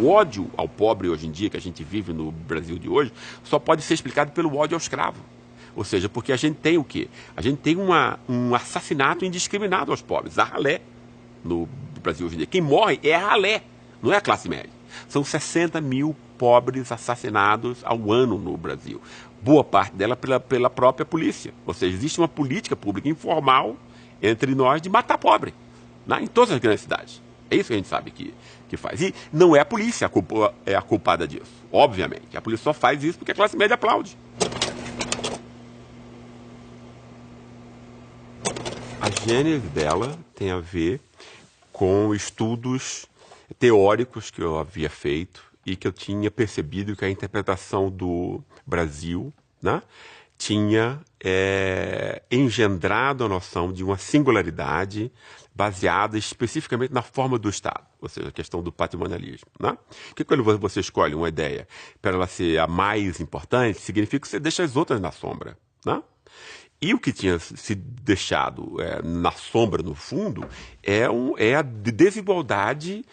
ódio ao pobre hoje em dia, que a gente vive no Brasil de hoje, só pode ser explicado pelo ódio ao escravo. Ou seja, porque a gente tem o quê? A gente tem um assassinato indiscriminado aos pobres, a ralé, no Brasil hoje em dia. Quem morre é a ralé, não é a classe média. São 60 mil pobres assassinados ao ano no Brasil. Boa parte dela pela própria polícia. Ou seja, existe uma política pública informal entre nós de matar pobre, né? Em todas as grandes cidades. É isso que a gente sabe que faz. E não é a polícia a culpada disso, obviamente. A polícia só faz isso porque a classe média aplaude. A gênese dela tem a ver com estudos teóricos que eu havia feito e que eu tinha percebido que a interpretação do Brasil, né, tinha engendrado a noção de uma singularidade baseada especificamente na forma do Estado, ou seja, a questão do patrimonialismo, né? Porque quando você escolhe uma ideia para ela ser a mais importante, significa que você deixa as outras na sombra, né? E o que tinha se deixado na sombra, no fundo, é a desigualdade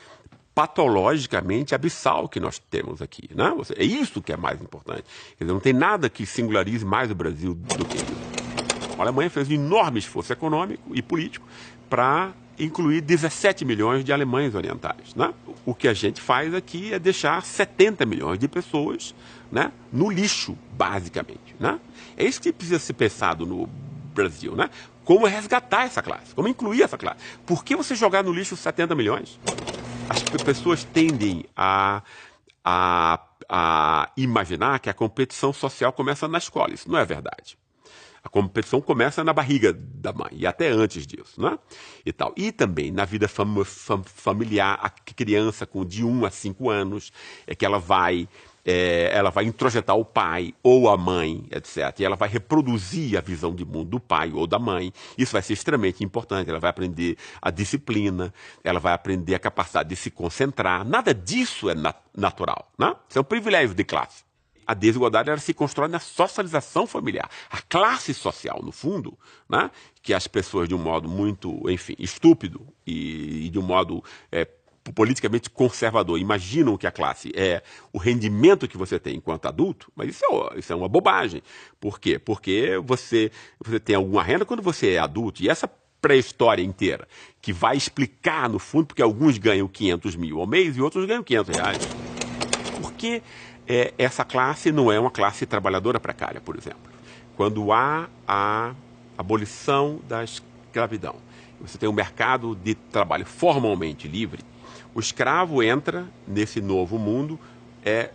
patologicamente abissal que nós temos aqui, né? É isso que é mais importante. Quer dizer, não tem nada que singularize mais o Brasil do que isso. A Alemanha fez um enorme esforço econômico e político para incluir 17 milhões de alemães orientais, né? O que a gente faz aqui é deixar 70 milhões de pessoas, né, no lixo, basicamente, né? É isso que precisa ser pensado no Brasil, né? Como resgatar essa classe, como incluir essa classe. Por que você jogar no lixo 70 milhões? As pessoas tendem a imaginar que a competição social começa na escola. Isso não é verdade. A competição começa na barriga da mãe, e até antes disso, né? E tal. E também na vida familiar, a criança de 1 a 5 anos, é que ela vai introjetar o pai ou a mãe, etc. E ela vai reproduzir a visão de mundo do pai ou da mãe. Isso vai ser extremamente importante. Ela vai aprender a disciplina, ela vai aprender a capacidade de se concentrar. Nada disso é natural, né? Isso é um privilégio de classe. A desigualdade ela se constrói na socialização familiar. A classe social, no fundo, né, que as pessoas de um modo muito, enfim, estúpido e de um modo politicamente conservador imaginam que a classe é o rendimento que você tem enquanto adulto, mas isso é uma bobagem. Por quê? Porque você tem alguma renda quando você é adulto, e essa pré-história inteira, que vai explicar, no fundo, porque alguns ganham 500 mil ao mês e outros ganham 500 reais. Porque essa classe não é uma classe trabalhadora precária, por exemplo. Quando há a abolição da escravidão, você tem um mercado de trabalho formalmente livre, o escravo entra nesse novo mundo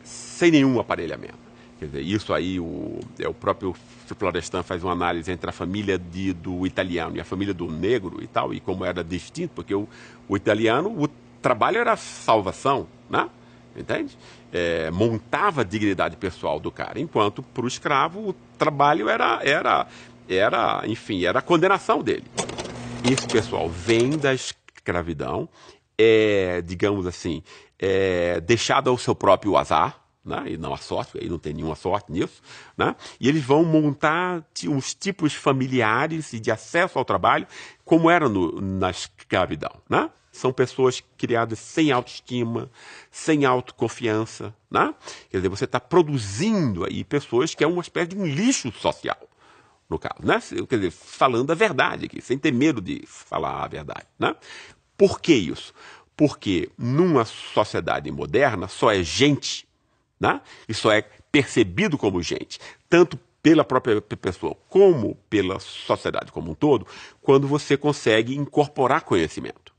sem nenhum aparelhamento. Quer dizer, isso aí, o próprio Florestan faz uma análise entre a família do italiano e a família do negro e tal, e como era distinto, porque o italiano, o trabalho era a salvação, né? Entende? Montava a dignidade pessoal do cara, enquanto para o escravo o trabalho enfim, era a condenação dele. Esse pessoal vem da escravidão, digamos assim, deixado ao seu próprio azar, né? E não a sorte, aí não tem nenhuma sorte nisso, né? E eles vão montar uns tipos familiares e de acesso ao trabalho como era na escravidão, né? São pessoas criadas sem autoestima, sem autoconfiança, né? Quer dizer, você está produzindo aí pessoas que é uma espécie de um lixo social, no caso, né? Quer dizer, falando a verdade aqui, sem ter medo de falar a verdade, né? Por que isso? Porque numa sociedade moderna só é gente, né? E só é percebido como gente, tanto pela própria pessoa como pela sociedade como um todo, quando você consegue incorporar conhecimento.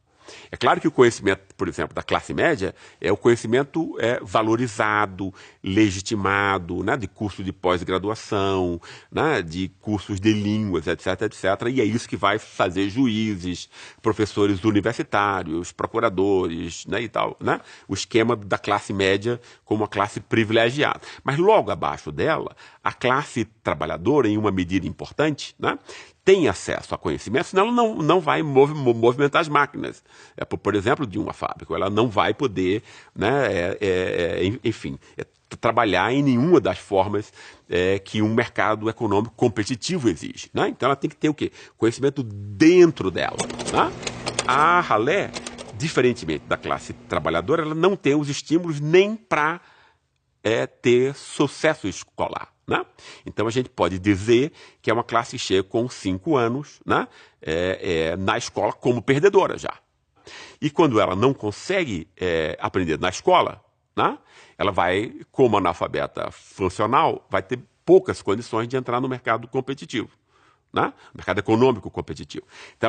É claro que o conhecimento, por exemplo, da classe média é o conhecimento valorizado, legitimado, né, de curso de pós-graduação, né, de cursos de línguas, etc., etc. E é isso que vai fazer juízes, professores universitários, procuradores, né, e tal, né? O esquema da classe média como uma classe privilegiada. Mas logo abaixo dela, a classe trabalhadora, em uma medida importante, né, tem acesso a conhecimento, senão ela não vai movimentar as máquinas. Por exemplo, de uma fábrica. Ela não vai poder, né, enfim, trabalhar em nenhuma das formas que um mercado econômico competitivo exige, né? Então ela tem que ter o quê? Conhecimento dentro dela, né? A ralé diferentemente da classe trabalhadora, ela não tem os estímulos nem para ter sucesso escolar. Né? Então a gente pode dizer que é uma classe que chega com 5 anos, né? Na escola como perdedora já. E quando ela não consegue aprender na escola, né? Ela vai, como analfabeta funcional, vai ter poucas condições de entrar no mercado competitivo, né? Mercado econômico competitivo. Então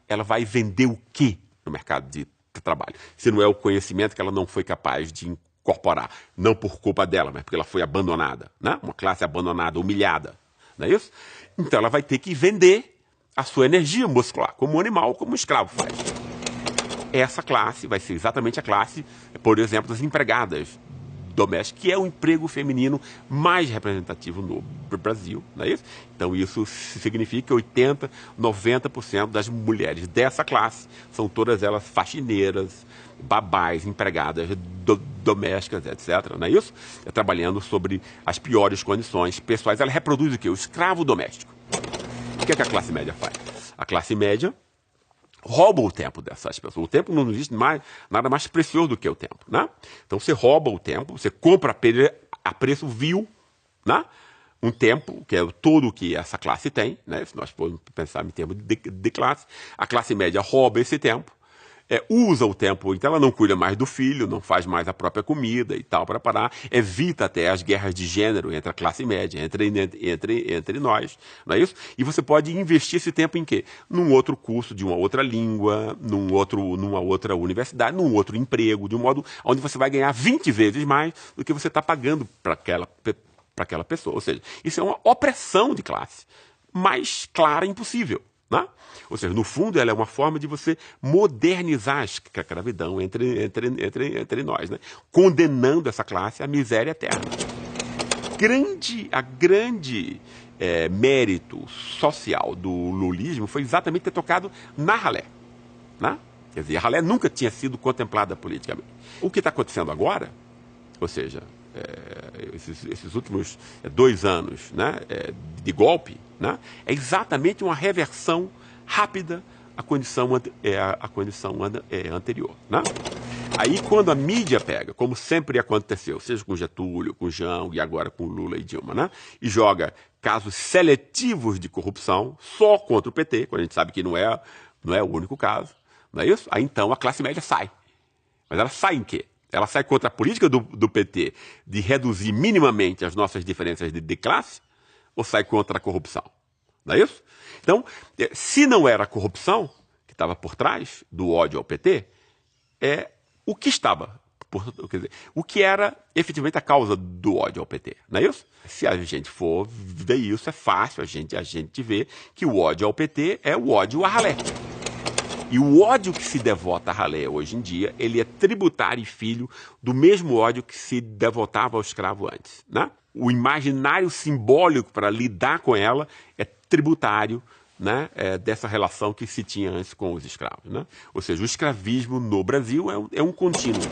ela vai vender o quê no mercado de trabalho? Se não é o conhecimento que ela não foi capaz de incorporar, não por culpa dela, mas porque ela foi abandonada, né? Uma classe abandonada, humilhada, não é isso? Então ela vai ter que vender a sua energia muscular, como um animal, como um escravo faz. Essa classe vai ser exatamente a classe, por exemplo, das empregadas domésticas, que é o emprego feminino mais representativo no Brasil, não é isso? Então isso significa que 80%, 90% das mulheres dessa classe são todas elas faxineiras, babás, empregadas domésticas, etc. Não é isso? Trabalhando sobre as piores condições pessoais. Ela reproduz o quê? O escravo doméstico. O que é que a classe média faz? A classe média rouba o tempo dessas pessoas. O tempo não existe nada mais precioso do que o tempo. Né? Então você rouba o tempo, você compra a preço vil, né? Um tempo, que é todo o que essa classe tem, né? Se nós formos pensar em termos de classe, a classe média rouba esse tempo, usa o tempo, então ela não cuida mais do filho, não faz mais a própria comida e tal para parar, evita até as guerras de gênero entre a classe média, entre nós, não é isso? E você pode investir esse tempo em quê? Num outro curso de uma outra língua, numa outra universidade, num outro emprego, de um modo onde você vai ganhar 20 vezes mais do que você está pagando para aquela pessoa. Ou seja, isso é uma opressão de classe mais clara impossível. Né? Ou seja, no fundo, ela é uma forma de você modernizar a escravidão entre nós, né? Condenando essa classe à miséria eterna. A grande mérito social do lulismo foi exatamente ter tocado na ralé. Né? Quer dizer, a ralé nunca tinha sido contemplada politicamente. O que está acontecendo agora, ou seja, esses últimos 2 anos, né, de golpe, né, é exatamente uma reversão rápida à condição anterior. Né? Aí quando a mídia pega, como sempre aconteceu, seja com Getúlio, com Jango e agora com Lula e Dilma, né, e joga casos seletivos de corrupção só contra o PT, quando a gente sabe que não é o único caso, não é isso? Aí então a classe média sai. Mas ela sai em quê? Ela sai contra a política do PT de reduzir minimamente as nossas diferenças de classe ou sai contra a corrupção? Não é isso? Então, se não era a corrupção que estava por trás do ódio ao PT, o que estava, quer dizer, o que era efetivamente a causa do ódio ao PT, não é isso? Se a gente for ver isso, é fácil a gente ver que o ódio ao PT é o ódio à ralé. E o ódio que se devota à ralé hoje em dia, ele é tributário e filho do mesmo ódio que se devotava ao escravo antes. Né? O imaginário simbólico para lidar com ela é tributário, né, dessa relação que se tinha antes com os escravos. Né? Ou seja, o escravismo no Brasil é um contínuo.